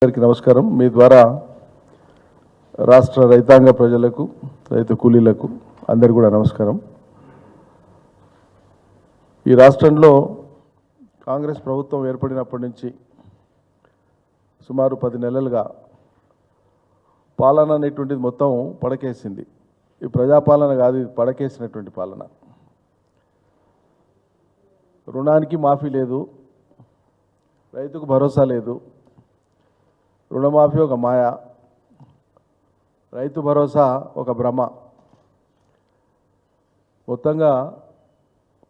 అందరికీ నమస్కారం. మీ ద్వారా రాష్ట్ర రైతాంగ ప్రజలకు, రైతు కూలీలకు అందరికీ కూడా నమస్కారం. ఈ రాష్ట్రంలో కాంగ్రెస్ ప్రభుత్వం ఏర్పడినప్పటి నుంచి సుమారు 10 నెలలుగా పాలన అనేటువంటిది మొత్తం పడకేసింది. ఈ ప్రజాపాలన కాదు, ఇది పడకేసినటువంటి పాలన. రుణానికి మాఫీ లేదు, రైతుకు భరోసా లేదు, రుణమాఫీ ఒక మాయ, రైతు భరోసా ఒక భ్రమ. మొత్తంగా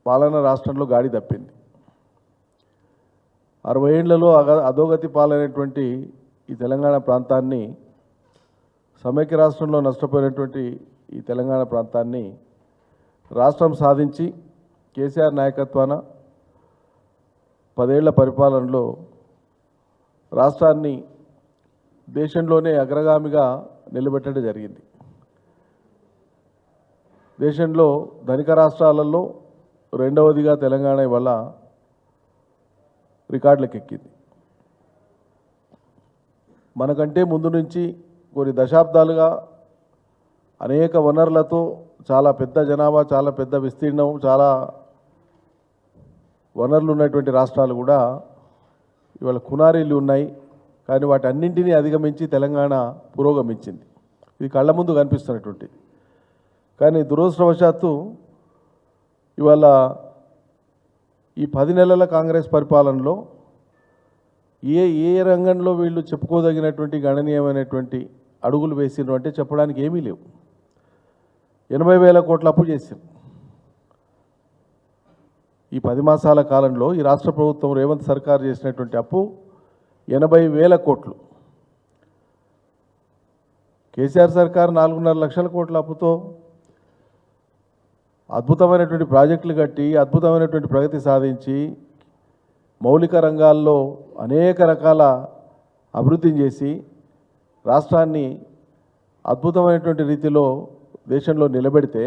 పాలన రాష్ట్రంలో గాడి తప్పింది. 60 ఏళ్లలో అధోగతి పాలైనటువంటి ఈ తెలంగాణ ప్రాంతాన్ని, సమైక్య రాష్ట్రంలో నష్టపోయినటువంటి ఈ తెలంగాణ ప్రాంతాన్ని రాష్ట్రం సాధించి కేసీఆర్ నాయకత్వాన 10 ఏళ్ల పరిపాలనలో రాష్ట్రాన్ని దేశంలోనే అగ్రగామిగా నిలబెట్టడం జరిగింది. దేశంలో ధనిక రాష్ట్రాలలో రెండవదిగా తెలంగాణ ఇవాళ రికార్డులకు ఎక్కింది. మనకంటే ముందు నుంచి కొన్ని దశాబ్దాలుగా అనేక వనరులతో, చాలా పెద్ద జనాభా, చాలా పెద్ద విస్తీర్ణం, చాలా వనరులు ఉన్నటువంటి రాష్ట్రాలు కూడా ఇవాళ కునారీలు ఉన్నాయి. కానీ వాటి అన్నింటినీ అధిగమించి తెలంగాణ పురోగమించింది. ఇది కళ్ళ ముందు కనిపిస్తున్నటువంటిది. కానీ దురదృష్టవశాత్తు ఇవాళ ఈ 10 నెలల కాంగ్రెస్ పరిపాలనలో ఏ రంగంలో వీళ్ళు చెప్పుకోదగినటువంటి గణనీయమైనటువంటి అడుగులు వేసినారు అంటే చెప్పడానికి ఏమీ లేవు. 80,000 కోట్ల అప్పు చేశారు. ఈ 10 మాసాల కాలంలో ఈ రాష్ట్ర ప్రభుత్వం రేవంత్ సర్కార్ చేసినటువంటి అప్పు 80,000 కోట్లు. కేసీఆర్ సర్కార్ 4.5 లక్షల కోట్ల అప్పుతో అద్భుతమైనటువంటి ప్రాజెక్టులు కట్టి, అద్భుతమైనటువంటి ప్రగతి సాధించి, మౌలిక రంగాల్లో అనేక రకాల అభివృద్ధిని చేసి రాష్ట్రాన్ని అద్భుతమైనటువంటి రీతిలో దేశంలో నిలబెడితే,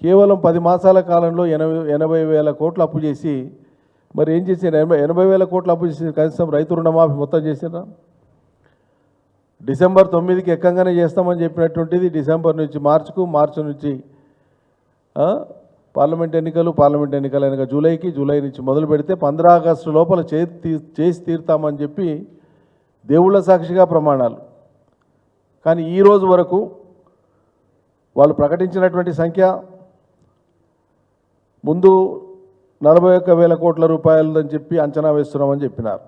కేవలం 10 మాసాల కాలంలో 80,000 కోట్లు అప్పు చేసి, మరి ఏం చేశారు? 80,000 కోట్లు అప్పు చేసి కనీసం రైతు రుణమాఫీ మొత్తం చేసినా? డిసెంబర్ 9కి ఎక్కంగానే చేస్తామని చెప్పినటువంటిది డిసెంబర్ నుంచి మార్చి నుంచి పార్లమెంట్ ఎన్నికలు అయినాక జూలై నుంచి మొదలు పెడితే 15 ఆగస్టు లోపల చేసి తీరుతామని చెప్పి దేవుళ్ళ సాక్షిగా ప్రమాణాలు. కానీ ఈరోజు వరకు వాళ్ళు ప్రకటించినటువంటి సంఖ్య ముందు 41,000 కోట్ల రూపాయలు అని చెప్పి అంచనా వేస్తున్నామని చెప్పినారు.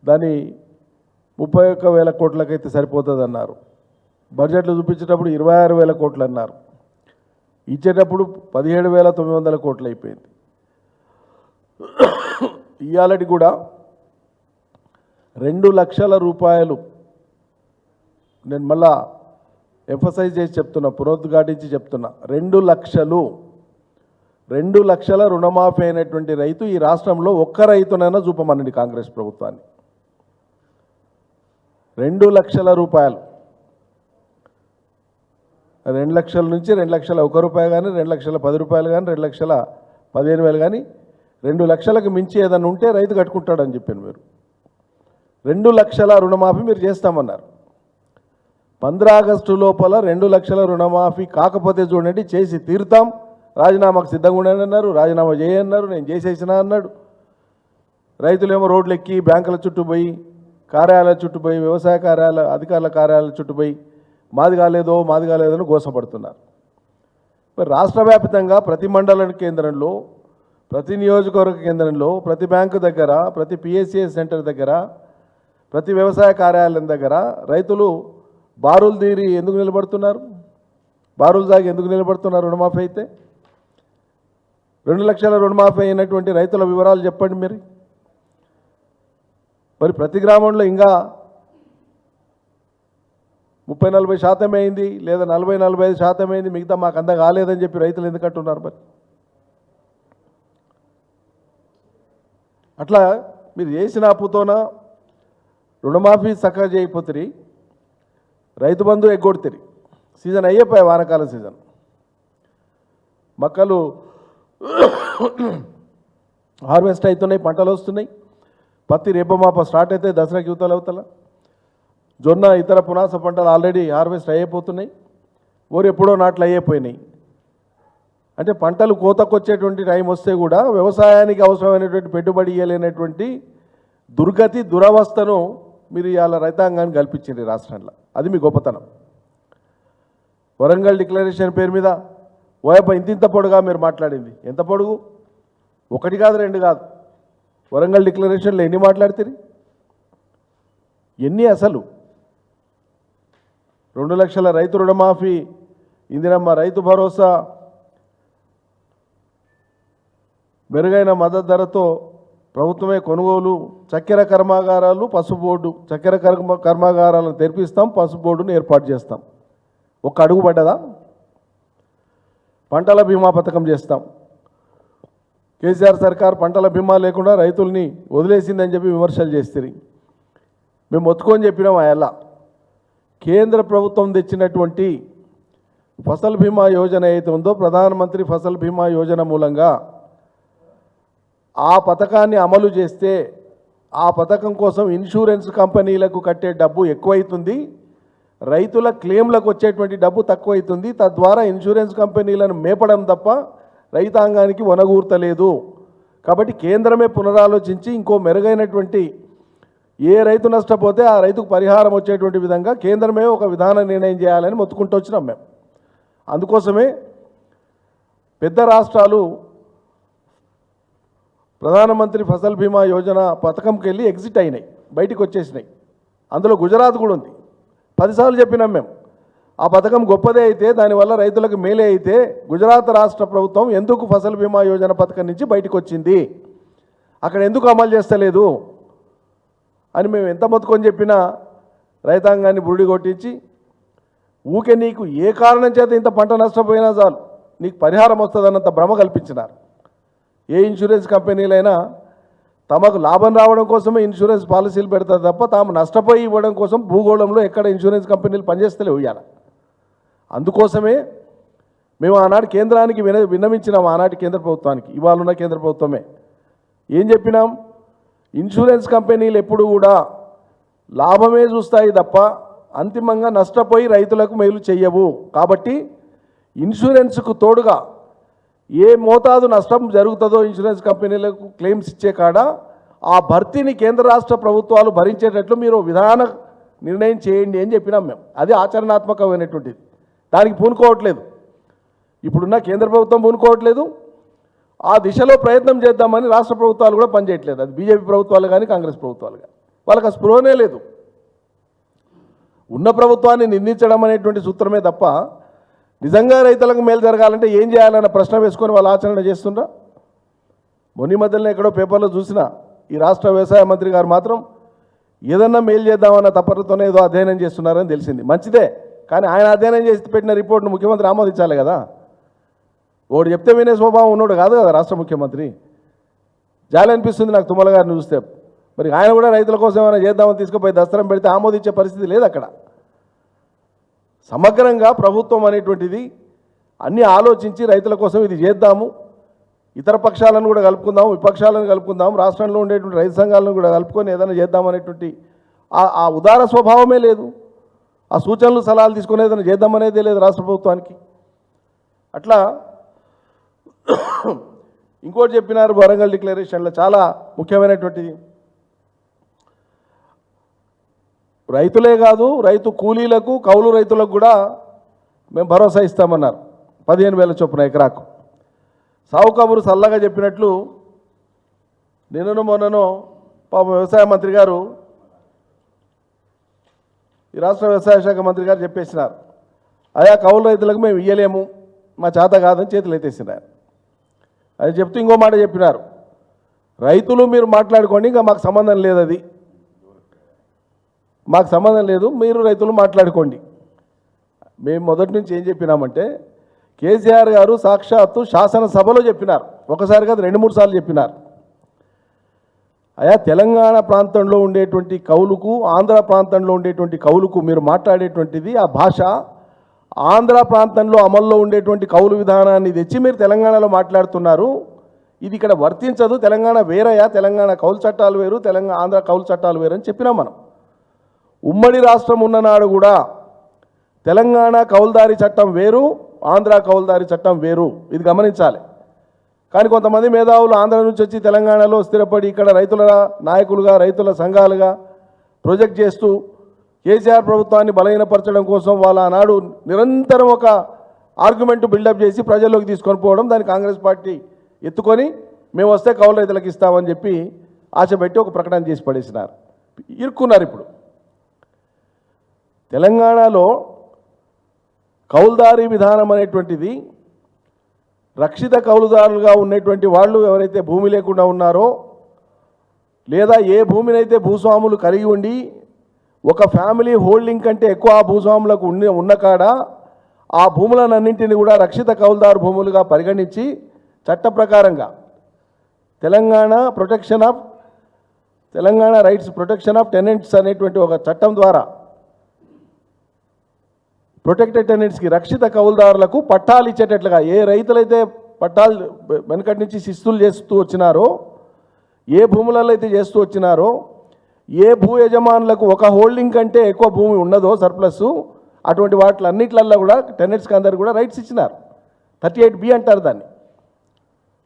దాన్ని 31,000 కోట్లకైతే సరిపోతుంది అన్నారు. బడ్జెట్లు చూపించేటప్పుడు 26,000 కోట్లు అన్నారు. ఇచ్చేటప్పుడు 17,900 కోట్లు అయిపోయింది. ఇవాళటి కూడా 2 లక్షల రూపాయలు, నేను మళ్ళా ఎంఫసైజ్ చేసి చెప్తున్నా, పునరుద్ఘాటించి చెప్తున్నా, 2 లక్షల రుణమాఫీ అయినటువంటి రైతు ఈ రాష్ట్రంలో ఒక్క రైతునైనా చూపమనండి కాంగ్రెస్ ప్రభుత్వాన్ని. 2 లక్షల రూపాయలు, 2 లక్షల నుంచి 2 లక్షల 1 రూపాయి కానీ, 2 లక్షల 10 రూపాయలు కానీ, 2 లక్షల 15,000 కానీ, 2 లక్షలకు మించి ఏదన్నా ఉంటే రైతు కట్టుకుంటాడని చెప్పాను. మీరు 2 లక్షల రుణమాఫీ మీరు చేస్తామన్నారు. 15 ఆగస్టు లోపల 2 లక్షల రుణమాఫీ కాకపోతే చూడండి చేసి తీరుతాం, రాజీనామాకు సిద్ధంగా ఉండని అన్నారు. రాజీనామా చేయన్నారు, నేను చేసేసినా అన్నాడు. రైతులేమో రోడ్లు ఎక్కి, బ్యాంకుల చుట్టూ పోయి, కార్యాలయాల చుట్టూ పోయి, వ్యవసాయ కార్యాలయ అధికారుల కార్యాలయాల చుట్టూ పోయి మాది కాలేదో అని గోసపడుతున్నారు. మరి రాష్ట్ర వ్యాప్తంగా ప్రతి మండల కేంద్రంలో, ప్రతి నియోజకవర్గ కేంద్రంలో, ప్రతి బ్యాంకు దగ్గర, ప్రతి పిఎస్సిఎస్ సెంటర్ దగ్గర, ప్రతి వ్యవసాయ కార్యాలయం దగ్గర రైతులు బారులు తీరి ఎందుకు నిలబడుతున్నారు? బారులు సాగి ఎందుకు నిలబడుతున్నారు? రుణమాఫీ అయితే 2 లక్షల రుణమాఫీ అయినటువంటి రైతుల వివరాలు చెప్పండి మీరు. మరి ప్రతి గ్రామంలో ఇంకా 30-40% అయింది, లేదా 40-45% అయింది, మిగతా మాకు అంత కాలేదని చెప్పి రైతులు ఎందుకు అంటున్నారు? మరి అట్లా మీరు చేసిన అప్పుతోన రుణమాఫీ చక్కగా చేయకపోతే, రైతు బంధు ఎగ్గొడితే, సీజన్ అయ్యిపోయాయి, వానాకాలం సీజన్, మొక్కలు హార్వెస్ట్ అవుతున్నాయి, పంటలు వస్తున్నాయి, పత్తి రేపమాప స్టార్ట్ అయితే దసరాకి అవతల జొన్న ఇతర పునాస పంటలు ఆల్రెడీ హార్వెస్ట్ అయిపోతున్నాయి. ఊరు ఎప్పుడో నాట్లు అయిపోయినాయి. అంటే పంటలు కోతకు వచ్చేటువంటి టైం వస్తే కూడా వ్యవసాయానికి అవసరమైనటువంటి పెట్టుబడి ఇవ్వలేనటువంటి దుర్గతి దురవస్థను మీరు ఇవాళ రైతాంగాన్ని కల్పించింది రాష్ట్రంలో. అది మీ గొప్పతనం. వరంగల్ డిక్లరేషన్ పేరు మీద ఓయప్ప ఇంత పొడుగా మీరు మాట్లాడింది. ఎంత పొడుగు? 1 కాదు 2 కాదు. వరంగల్ డిక్లరేషన్లో ఎన్ని మాట్లాడుతుంది? ఎన్ని అసలు? 2 లక్షల రైతు రుణమాఫీ, ఇందిరమ్మ రైతు భరోసా, మెరుగైన మద్దతు ధరతో ప్రభుత్వమే కొనుగోలు, చక్కెర కర్మాగారాలు, పసుపు బోర్డు, చక్కెర కర్మాగారాలను తెరిపిస్తాం, పసుపు బోర్డును ఏర్పాటు చేస్తాం. ఒక్క అడుగు పడ్డదా? పంటల బీమా పథకం చేస్తాం. కేసీఆర్ సర్కార్ పంటల బీమా లేకుండా రైతుల్ని వదిలేసిందని చెప్పి విమర్శలు చేస్తారు. మేము ఒత్తుకొని చెప్పినాం. అలా కేంద్ర ప్రభుత్వం తెచ్చినటువంటి ఫసల్ బీమా యోజన ఏదైతే ఉందో, ప్రధానమంత్రి ఫసల్ బీమా యోజన మూలంగా ఆ పథకాన్ని అమలు చేస్తే ఆ పథకం కోసం ఇన్సూరెన్స్ కంపెనీలకు కట్టే డబ్బు ఎక్కువైతుంది, రైతుల క్లెయిమ్లకు వచ్చేటువంటి డబ్బు తక్కువైతుంది. తద్వారా ఇన్సూరెన్స్ కంపెనీలను మేపడం తప్ప రైతాంగానికి వనగూర్తలేదు. కాబట్టి కేంద్రమే పునరాలోచించి ఇంకో మెరుగైనటువంటి, ఏ రైతు నష్టపోతే ఆ రైతుకు పరిహారం వచ్చేటువంటి విధంగా కేంద్రమే ఒక విధాన నిర్ణయం చేయాలని మొత్తుకుంటూ వచ్చినాం మేము. అందుకోసమే పెద్ద రాష్ట్రాలు ప్రధానమంత్రి ఫసల్ బీమా యోజన పథకంకి వెళ్ళి ఎగ్జిట్ అయినాయి, బయటికి వచ్చేసినాయి. అందులో గుజరాత్ కూడా ఉంది. 10 సార్లు చెప్పినాం మేము. ఆ పథకం గొప్పదే అయితే, దానివల్ల రైతులకు మేలే అయితే, గుజరాత్ రాష్ట్ర ప్రభుత్వం ఎందుకు ఫసల్ బీమా యోజన పథకం నుంచి బయటకు వచ్చింది, అక్కడ ఎందుకు అమలు చేస్తలేదు అని మేము ఎంత మొత్తుకొని చెప్పినా రైతాంగాన్ని బురుడి కొట్టించి, ఊకే నీకు ఏ కారణం చేత ఇంత పంట నష్టపోయినా చాలు నీకు పరిహారం వస్తుందన్నంత భ్రమ కల్పించినారు. ఏ ఇన్సూరెన్స్ కంపెనీలైనా తమకు లాభం రావడం కోసమే ఇన్సూరెన్స్ పాలసీలు పెడతారు తప్ప తాము నష్టపోయి ఇవ్వడం కోసం భూగోళంలో ఎక్కడ ఇన్సూరెన్స్ కంపెనీలు పనిచేస్తలేవు ఇవ్వాలి. అందుకోసమే మేము ఆనాడు కేంద్రానికి విన్నవించినాం, ఆనాటి కేంద్ర ప్రభుత్వానికి, ఇవాళ ఉన్న కేంద్ర ప్రభుత్వమే ఏం చెప్పినాం, ఇన్సూరెన్స్ కంపెనీలు ఎప్పుడు కూడా లాభమే చూస్తాయి తప్ప అంతిమంగా నష్టపోయి రైతులకు మేలు చెయ్యవు. కాబట్టి ఇన్సూరెన్స్కు తోడుగా ఏ మోతాదు నష్టం జరుగుతుందో ఇన్సూరెన్స్ కంపెనీలకు క్లెయిమ్స్ ఇచ్చే కాడ ఆ భర్తీని కేంద్ర రాష్ట్ర ప్రభుత్వాలు భరించేటట్లు మీరు విధాన నిర్ణయం చేయండి అని చెప్పినాం మేము. అది ఆచరణాత్మకమైనటువంటిది. దానికి పూనుకోవట్లేదు, ఇప్పుడున్న కేంద్ర ప్రభుత్వం పూనుకోవట్లేదు. ఆ దిశలో ప్రయత్నం చేద్దామని రాష్ట్ర ప్రభుత్వాలు కూడా పనిచేయట్లేదు. అది బీజేపీ ప్రభుత్వాలు కానీ కాంగ్రెస్ ప్రభుత్వాలు కానీ, వాళ్ళకి ఆ స్పృహనే లేదు. ఉన్న ప్రభుత్వాన్ని నిందించడం అనేటువంటి సూత్రమే తప్ప నిజంగా రైతులకు మేలు జరగాలంటే ఏం చేయాలన్న ప్రశ్న వేసుకొని వాళ్ళు ఆచరణ చేస్తుండ్రా. మొన్న మధ్యలో ఎక్కడో పేపర్లో చూసినా ఈ రాష్ట్ర వ్యవసాయ మంత్రి గారు మాత్రం ఏదన్నా మేలు చేద్దామన్న తపనతోనే ఏదో అధ్యయనం చేస్తున్నారని తెలిసింది. మంచిదే, కానీ ఆయన అధ్యయనం చేసి పెట్టిన రిపోర్ట్ను ముఖ్యమంత్రి ఆమోదించాలి కదా. వాడు చెప్తే వినే స్వభావం ఉన్నాడు కాదు కదా రాష్ట్ర ముఖ్యమంత్రి. జాలి అనిపిస్తుంది నాకు తుమ్మల గారిని చూస్తే. మరి ఆయన కూడా రైతుల కోసం ఏమైనా చేద్దామని తీసుకుపోయి దస్తరం పెడితే ఆమోదించే పరిస్థితి లేదు అక్కడ. సమగ్రంగా ప్రభుత్వం అనేటువంటిది అన్నీ ఆలోచించి రైతుల కోసం ఇది చేద్దాము, ఇతర పక్షాలను కూడా కలుపుకుందాం, విపక్షాలను కలుపుకుందాం, రాష్ట్రంలో ఉండేటువంటి రైతు సంఘాలను కూడా కలుపుకొని ఏదైనా చేద్దామనేటువంటి ఆ ఉదార స్వభావమే లేదు. ఆ సూచనలు సలహాలు తీసుకుని ఏదైనా చేద్దామనేదే లేదు రాష్ట్ర ప్రభుత్వానికి. అట్లా ఇంకోటి చెప్పినారు వరంగల్ డిక్లరేషన్లో చాలా ముఖ్యమైనటువంటిది. రైతులే కాదు, రైతు కూలీలకు, కౌలు రైతులకు కూడా మేము భరోసా ఇస్తామన్నారు. 15,000 చొప్పున ఎకరాకు. సావు కబురు సల్లగా చెప్పినట్లు నిన్నను మొన్ననో పాప వ్యవసాయ మంత్రి గారు, ఈ రాష్ట్ర వ్యవసాయ శాఖ మంత్రి గారు చెప్పేసినారు, అయా కౌలు రైతులకు మేము ఇయ్యలేము, మా చేత కాదని చేతులు ఎత్తేసినారు. అది చెప్తూ ఇంకో మాట చెప్పినారు, రైతులు మీరు మాట్లాడుకోండి, ఇంకా మాకు సంబంధం లేదు, అది మాకు సంబంధం లేదు, మీరు రైతులు మాట్లాడుకోండి. మేము మొదటి నుంచి ఏం చెప్పినామంటే, కేసీఆర్ గారు సాక్షాత్తు శాసనసభలో చెప్పినారు, ఒకసారి కాదు 2-3 సార్లు చెప్పినారు, అయా తెలంగాణ ప్రాంతంలో ఉండేటువంటి కౌలుకు, ఆంధ్ర ప్రాంతంలో ఉండేటువంటి కౌలుకు మీరు మాట్లాడేటువంటిది ఆ భాష ఆంధ్ర ప్రాంతంలో అమల్లో ఉండేటువంటి కౌలు విధానాన్ని తెచ్చి మీరు తెలంగాణలో మాట్లాడుతున్నారు. ఇది ఇక్కడ వర్తించదు, తెలంగాణ వేరయా, తెలంగాణ కౌలు చట్టాలు వేరు, తెలంగాణ ఆంధ్ర కౌలు చట్టాలు వేరు అని చెప్పినాం మనం. ఉమ్మడి రాష్ట్రం ఉన్ననాడు కూడా తెలంగాణ కౌలుదారి చట్టం వేరు, ఆంధ్ర కౌలుదారి చట్టం వేరు, ఇది గమనించాలి. కానీ కొంతమంది మేధావులు ఆంధ్ర నుంచి వచ్చి తెలంగాణలో స్థిరపడి ఇక్కడ రైతుల నాయకులుగా, రైతుల సంఘాలుగా ప్రొజెక్ట్ చేస్తూ కేసీఆర్ ప్రభుత్వాన్ని బలహీనపరచడం కోసం వాళ్ళ ఆనాడు నిరంతరం ఒక ఆర్గ్యుమెంట్ బిల్డప్ చేసి ప్రజల్లోకి తీసుకొని పోవడం, దాన్ని కాంగ్రెస్ పార్టీ ఎత్తుకొని మేము వస్తే కౌలు రైతులకు ఇస్తామని చెప్పి ఆశ పెట్టి ఒక ప్రకటన చేసి పడేసినారు. ఇరుక్కున్నారు. ఇప్పుడు తెలంగాణలో కౌలుదారీ విధానం అనేటువంటిది రక్షిత కౌలుదారులుగా ఉన్నటువంటి వాళ్ళు ఎవరైతే భూమి లేకుండా ఉన్నారో, లేదా ఏ భూమినైతే భూస్వాములు కలిగి ఉండి ఒక ఫ్యామిలీ హోల్డింగ్ కంటే ఎక్కువ ఆ భూస్వాములకు ఉన్న కాడ ఆ భూములన్నింటినీ కూడా రక్షిత కౌలుదారు భూములుగా పరిగణించి చట్ట ప్రకారంగా Telangana rights protection of tenants అనేటువంటి ఒక చట్టం ద్వారా ప్రొటెక్టెడ్ టెనెంట్స్కి, రక్షిత కౌలుదారులకు పట్టాలు ఇచ్చేటట్లుగా, ఏ రైతులైతే పట్టాలు వెనకటి నుంచి శిస్తులు చేస్తూ వచ్చినారో, ఏ భూములలో అయితే చేస్తూ వచ్చినారో, ఏ భూ యజమానులకు ఒక హోల్డింగ్ కంటే ఎక్కువ భూమి ఉన్నదో సర్ప్లస్, అటువంటి వాటిలన్నిట్లల్లో కూడా టెనెంట్స్కి అందరు కూడా రైట్స్ ఇచ్చినారు. 38B అంటారు దాన్ని,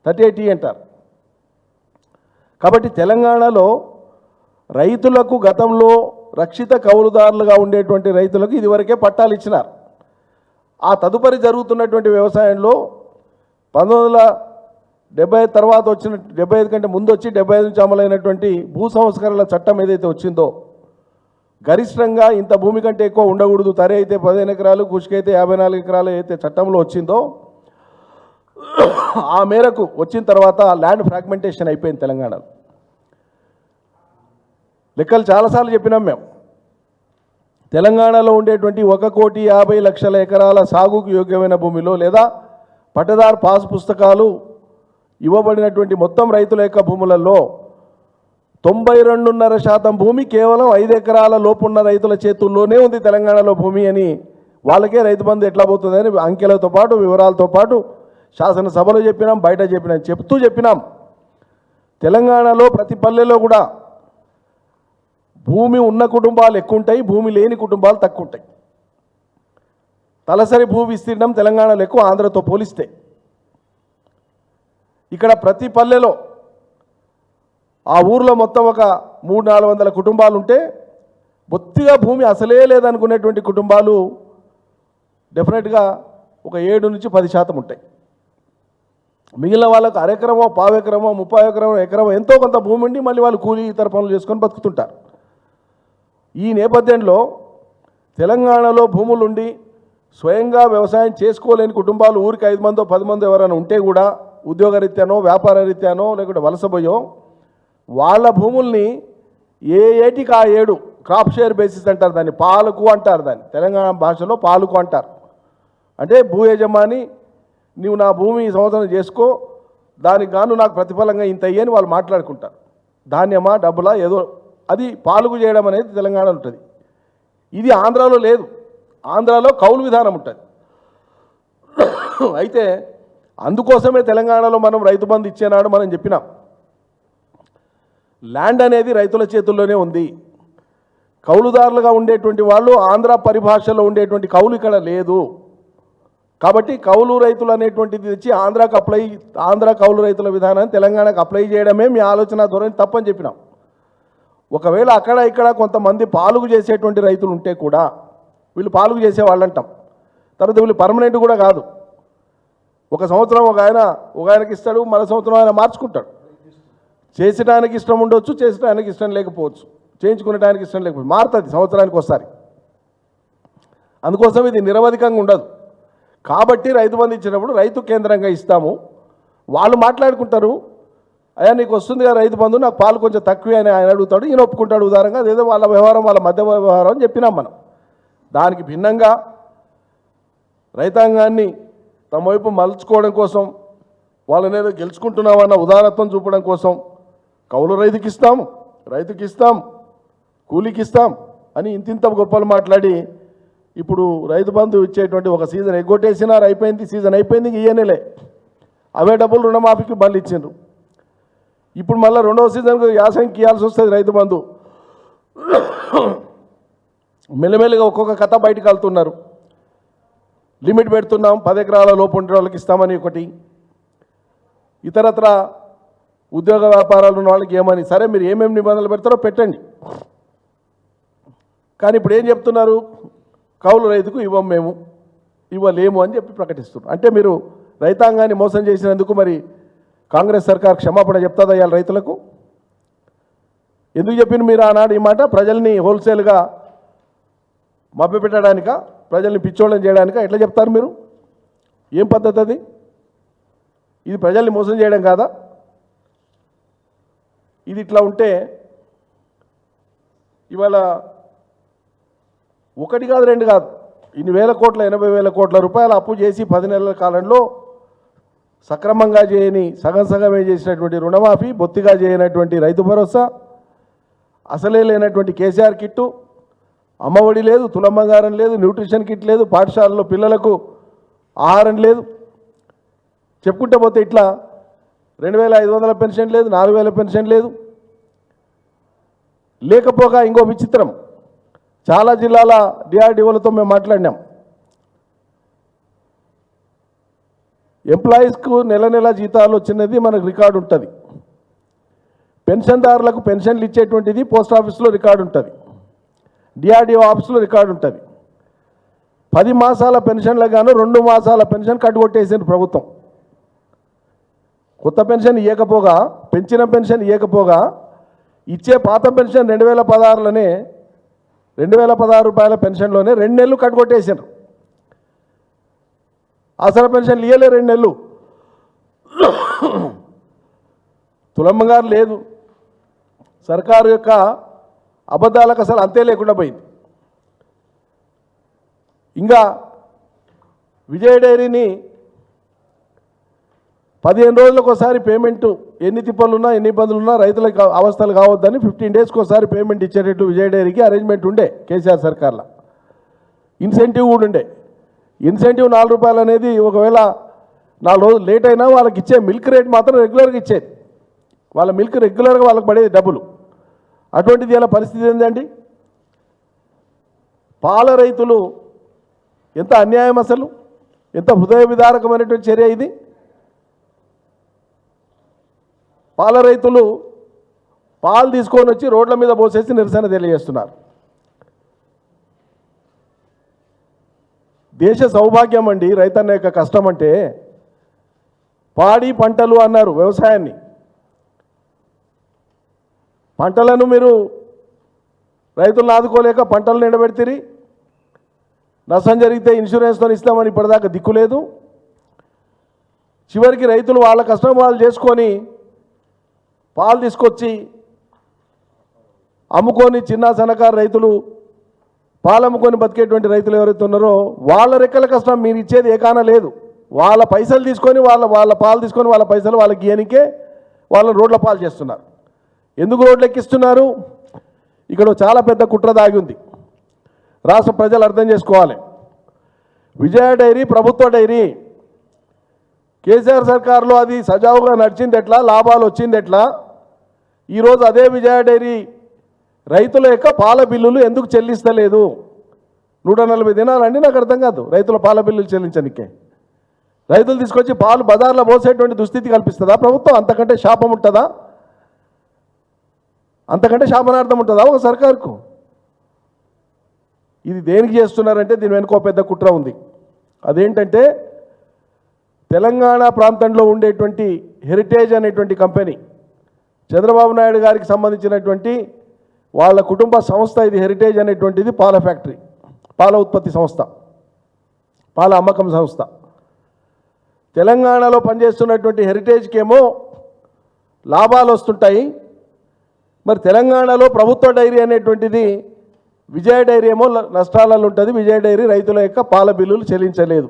38E అంటారు. కాబట్టి తెలంగాణలో రైతులకు గతంలో రక్షిత కౌలుదారులుగా ఉండేటువంటి రైతులకు ఇదివరకే పట్టాలు ఇచ్చినారు. ఆ తదుపరి జరుగుతున్నటువంటి వ్యవసాయంలో 1970 తర్వాత వచ్చిన 75 కంటే ముందు వచ్చి 75 నుంచి అమలైనటువంటి భూ సంస్కరణల చట్టం ఏదైతే వచ్చిందో, గరిష్టంగా ఇంత భూమి కంటే ఎక్కువ ఉండకూడదు, తరే అయితే 15 ఎకరాలు, కుష్కైతే 54 ఎకరాలు అయితే చట్టంలో వచ్చిందో, ఆ మేరకు వచ్చిన తర్వాత ల్యాండ్ ఫ్రాగ్మెంటేషన్ అయిపోయింది తెలంగాణలో. లెక్కలు చాలాసార్లు చెప్పినాం మేము. తెలంగాణలో ఉండేటువంటి 1,50,00,000 ఎకరాల సాగుకు యోగ్యమైన భూమిలో లేదా పట్టదారు పాస్ పుస్తకాలు ఇవ్వబడినటువంటి మొత్తం రైతుల యొక్క భూములలో 92.5% భూమి కేవలం 5 ఎకరాల లోపున్న రైతుల చేతుల్లోనే ఉంది తెలంగాణలో భూమి అని. వాళ్ళకే రైతు బంధు ఎట్లా పోతుందని అంకెలతో పాటు వివరాలతో పాటు శాసనసభలో చెప్పినాం, బయట చెప్పినాం. తెలంగాణలో ప్రతి పల్లెలో కూడా భూమి ఉన్న కుటుంబాలు ఎక్కువ ఉంటాయి, భూమి లేని కుటుంబాలు తక్కువ ఉంటాయి. తలసరి భూ విస్తీర్ణం తెలంగాణలో ఎక్కువ ఆంధ్రతో పోలిస్తే. ఇక్కడ ప్రతి పల్లెలో ఆ ఊర్లో మొత్తం ఒక 300-400 కుటుంబాలు ఉంటే బొత్తిగా భూమి అసలే లేదనుకునేటువంటి కుటుంబాలు డెఫినెట్గా ఒక 7 నుంచి 10% ఉంటాయి. మిగిలిన వాళ్ళకు అరెకరమో, పావెకరమో, 30 ఎకరమో, ఎకరమో ఎంతో కొంత భూమి ఉండి మళ్ళీ వాళ్ళు కూలీ ఇతర పనులు చేసుకొని బతుకుతుంటారు. ఈ నేపథ్యంలో తెలంగాణలో భూములుండి స్వయంగా వ్యవసాయం చేసుకోలేని కుటుంబాలు ఊరికి 5 మందో 10 మందో ఎవరైనా ఉంటే కూడా ఉద్యోగరీత్యానో, వ్యాపార రీత్యానో, లేకుంటే వలసపోయో వాళ్ళ భూముల్ని ఏ ఏటికి ఆ ఏడు క్రాప్ షేర్ బేసిస్ అంటారు దాన్ని, పాలకు అంటారు దాన్ని, తెలంగాణ భాషలో పాలకు అంటారు. అంటే భూ యజమాని నీవు నా భూమి ఈ సంవత్సరం చేసుకో, దానికి గాను నాకు ప్రతిఫలంగా ఇంత అయ్యని వాళ్ళు మాట్లాడుకుంటారు. ధాన్యమా డబ్బులా ఏదో అది పాలుగు చేయడం అనేది తెలంగాణలో ఉంటుంది. ఇది ఆంధ్రాలో లేదు. ఆంధ్రాలో కౌలు విధానం ఉంటుంది. అయితే అందుకోసమే తెలంగాణలో మనం రైతు బంధు ఇచ్చేనాడు మనం చెప్పినాం. ల్యాండ్ అనేది రైతుల చేతుల్లోనే ఉంది. కౌలుదారులుగా ఉండేటువంటి వాళ్ళు ఆంధ్ర పరిభాషలో ఉండేటువంటి కౌలు ఇక్కడ లేదు. కాబట్టి కౌలు రైతులు అనేటువంటిది తెచ్చి ఆంధ్ర కౌలు రైతుల విధానాన్ని తెలంగాణకు అప్లై చేయడమే మీ ఆలోచన ధోరణి తప్పని చెప్పినాం. ఒకవేళ అక్కడ ఇక్కడ కొంతమంది పాలుగు చేసేటువంటి రైతులు ఉంటే కూడా వీళ్ళు పాలుగు చేసేవాళ్ళు అంటాం. తర్వాత వీళ్ళు పర్మనెంట్ కూడా కాదు. ఒక సంవత్సరం ఒక ఆయనకి ఇస్తాడు, మరో సంవత్సరం ఆయన మార్చుకుంటాడు. చేసడానికి ఇష్టం ఉండొచ్చు, చేసడానికి ఇష్టం లేకపోవచ్చు, చేయించుకునేటానికి ఇష్టం లేకపోవచ్చు, మారుతుంది సంవత్సరానికి ఒకసారి. అందుకోసం ఇది నిరవధికంగా ఉండదు. కాబట్టి రైతు బంధు ఇచ్చినప్పుడు రైతు కేంద్రంగా ఇస్తాము. వాళ్ళు మాట్లాడుకుంటారు, అయ్యా నీకు వస్తుంది కదా రైతు బంధు, నాకు పాలు కొంచెం తక్కువే అని ఆయన అడుగుతాడు, ఈయన ఒప్పుకుంటాడు. ఉదాహరణగా అదేదో వాళ్ళ వ్యవహారం, వాళ్ళ మధ్య వ్యవహారం అని చెప్పినాం మనం. దానికి భిన్నంగా రైతాంగాన్ని తమ వైపు మలుచుకోవడం కోసం, వాళ్ళని ఏదో గెలుచుకుంటున్నామన్న ఉదారత్వం చూపడం కోసం కౌలు రైతుకి ఇస్తాం, కూలీకి ఇస్తాం అని ఇంతింత గొప్పలు మాట్లాడి ఇప్పుడు రైతు బంధు ఇచ్చేటువంటి ఒక సీజన్ ఎగ్గొట్టేసినారు. అయిపోయింది, సీజన్ అయిపోయింది, ఇయ్యనేలే అవే డబ్బులు రుణమాఫీకి మళ్ళీ ఇచ్చిండ్రు. ఇప్పుడు మళ్ళీ రెండవ సీజన్కు యాసంకి ఇవ్వాల్సి వస్తుంది రైతు బంధు. మెల్లమెల్లగా ఒక్కొక్క కథ బయటకు వెళ్తున్నారు. లిమిట్ పెడుతున్నాం, 10 ఎకరాల లోపు ఉండే వాళ్ళకి ఇస్తామని ఒకటి, ఇతరత్ర ఉద్యోగ వ్యాపారాలు ఉన్న వాళ్ళకి ఏమని. సరే మీరు ఏమేమి నిబంధనలు పెడతారో పెట్టండి, కానీ ఇప్పుడు ఏం చెప్తున్నారు? కౌలు రైతుకు ఇవ్వలేము అని చెప్పి ప్రకటిస్తున్నారు. అంటే మీరు రైతాంగాన్ని మోసం చేసినందుకు మరి కాంగ్రెస్ సర్కార్ క్షమాపణ చెప్తాదా ఇవాళ రైతులకు? ఎందుకు చెప్పింది మీరు ఆనాడు ఈ మాట? ప్రజల్ని హోల్సేల్గా మభ్యపెట్టడానిక, ప్రజల్ని పిచ్చోళ్ళని చేయడానిక? ఎట్లా చెప్తారు మీరు? ఏం పద్ధతి అది? ఇది ప్రజల్ని మోసం చేయడం కాదా? ఇది ఇట్లా ఉంటే ఇవాళ 1 కాదు 2 కాదు, ఇన్ని వేల కోట్ల 80,000 కోట్ల రూపాయలు అప్పు చేసి 10 నెలల కాలంలో సక్రమంగా చేయని, సగమే చేసినటువంటి రుణమాఫీ, బొత్తిగా చేయనటువంటి రైతు భరోసా, అసలే లేనటువంటి కేసీఆర్ కిట్టు, అమ్మఒడి లేదు, తులం బంగారం లేదు, న్యూట్రిషన్ కిట్ లేదు, పాఠశాలలో పిల్లలకు ఆహారం లేదు, చెప్పుకుంటే పోతే ఇట్లా 2,500 పెన్షన్ లేదు, 4,000 పెన్షన్ లేదు. లేకపోగా ఇంకో విచిత్రం, చాలా జిల్లాల డిఆర్డీఓలతో మేము మాట్లాడినాం. ఎంప్లాయీస్కు నెల జీతాలు వచ్చినది మనకు రికార్డు ఉంటుంది, పెన్షన్దారులకు పెన్షన్లు ఇచ్చేటువంటిది పోస్ట్ ఆఫీస్లో రికార్డు ఉంటుంది, డిఆర్డీఓ ఆఫీస్లో రికార్డు ఉంటుంది. 10 మాసాల పెన్షన్లకు గాను 2 మాసాల పెన్షన్ కట్టుకొట్టేసింది ప్రభుత్వం. కొత్త పెన్షన్ ఇవ్వకపోగా, పెంచిన పెన్షన్ ఇవ్వకపోగా, ఇచ్చే పాత పెన్షన్ 2016లోనే 2016 రూపాయల పెన్షన్లోనే 2 నెలలు కట్టుకొట్టేసారు. ఆసరా పెన్షన్లు ఇవ్వలే 2 నెలలు. తులం బంగారం లేదు. సర్కారు యొక్క అబద్ధాలకు అసలు అంతే లేకుండా పోయింది. ఇంకా విజయ డైరీని 15 రోజులకు ఒకసారి పేమెంటు, ఎన్ని తిప్పలున్నా ఎన్ని ఇబ్బందులున్నా రైతులకు అవస్థలు కావద్దని 15 డేస్కి ఒకసారి పేమెంట్ ఇచ్చేటట్టు విజయ డైరీకి అరేంజ్మెంట్ ఉండే కేసీఆర్ సర్కార్లో. ఇన్సెంటివ్ కూడా ఉండే. ఇన్సెంటివ్ 4 రూపాయలు అనేది ఒకవేళ 4 రోజులు లేట్ అయినా వాళ్ళకి ఇచ్చే మిల్క్ రేట్ మాత్రం రెగ్యులర్గా ఇచ్చేది. వాళ్ళ మిల్క్ రెగ్యులర్గా వాళ్ళకి పడేది డబ్బులు. అటువంటిది ఇలా పరిస్థితి ఏంటండి? పాల రైతులు ఎంత అన్యాయం, అసలు ఎంత హృదయ విదారకమైనటువంటి చర్య ఇది. పాల రైతులు పాలు తీసుకొని వచ్చి రోడ్ల మీద పోసేసి నిరసన తెలియజేస్తున్నారు. దేశ సౌభాగ్యం అండి రైతన్న యొక్క కష్టం అంటే. పాడి పంటలు అన్నారు వ్యవసాయాన్ని. పంటలను మీరు రైతులను ఆదుకోలేక పంటలను ఎండబెడితిరి. నష్టం జరిగితే ఇన్సూరెన్స్తో ఇస్తామని ఇప్పటిదాకా దిక్కులేదు. చివరికి రైతులు వాళ్ళ కష్టం వాళ్ళు చేసుకొని పాలు తీసుకొచ్చి అమ్ముకొని, చిన్న సన్నకారు రైతులు పాలు అమ్ముకొని బతికేటువంటి రైతులు ఎవరైతే ఉన్నారో వాళ్ళ రెక్కల కష్టం మీరు ఇచ్చేది ఏకానా లేదు. వాళ్ళ పైసలు తీసుకొని వాళ్ళ పాలు తీసుకొని వాళ్ళ పైసలు వాళ్ళకి గీయనికే వాళ్ళని రోడ్ల పాలు చేస్తున్నారు. ఎందుకు రోడ్లు ఎక్కిస్తున్నారు? ఇక్కడ చాలా పెద్ద కుట్ర దాగి ఉంది. రాష్ట్ర ప్రజలు అర్థం చేసుకోవాలి. విజయ డైరీ ప్రభుత్వ డైరీ. కేసీఆర్ సర్కారులో అది సజావుగా నడిచింది ఎట్లా, లాభాలు వచ్చింది ఎట్లా? ఈరోజు అదే విజయ డైరీ రైతుల యొక్క పాల బిల్లులు ఎందుకు చెల్లిస్తలేదు? 140 దినాలండి, నాకు అర్థం కాదు రైతుల పాల బిల్లులు చెల్లించనికే. రైతులు తీసుకొచ్చి పాలు బజార్లో పోసేటువంటి దుస్థితి కల్పిస్తుందా ప్రభుత్వం? అంతకంటే శాపం ఉంటుందా? అంతకంటే శాపనార్థం ఉంటుందా ఒక సర్కారుకు? ఇది దేనికి చేస్తున్నారంటే దీని వెనుక పెద్ద కుట్ర ఉంది. అదేంటంటే తెలంగాణ ప్రాంతంలో ఉండేటువంటి హెరిటేజ్ అనేటువంటి కంపెనీ, చంద్రబాబు నాయుడు గారికి సంబంధించినటువంటి వాళ్ళ కుటుంబ సంస్థ ఇది. హెరిటేజ్ అనేటువంటిది పాల ఫ్యాక్టరీ, పాల ఉత్పత్తి సంస్థ, పాల అమ్మకం సంస్థ. తెలంగాణలో పనిచేస్తున్నటువంటి హెరిటేజ్కి ఏమో లాభాలు వస్తుంటాయి. మరి తెలంగాణలో ప్రభుత్వ డైరీ అనేటువంటిది విజయ డైరీ ఏమో నష్టాలలో ఉంటుంది. విజయ డైరీ రైతుల యొక్క పాల బిల్లులు చెల్లించలేదు.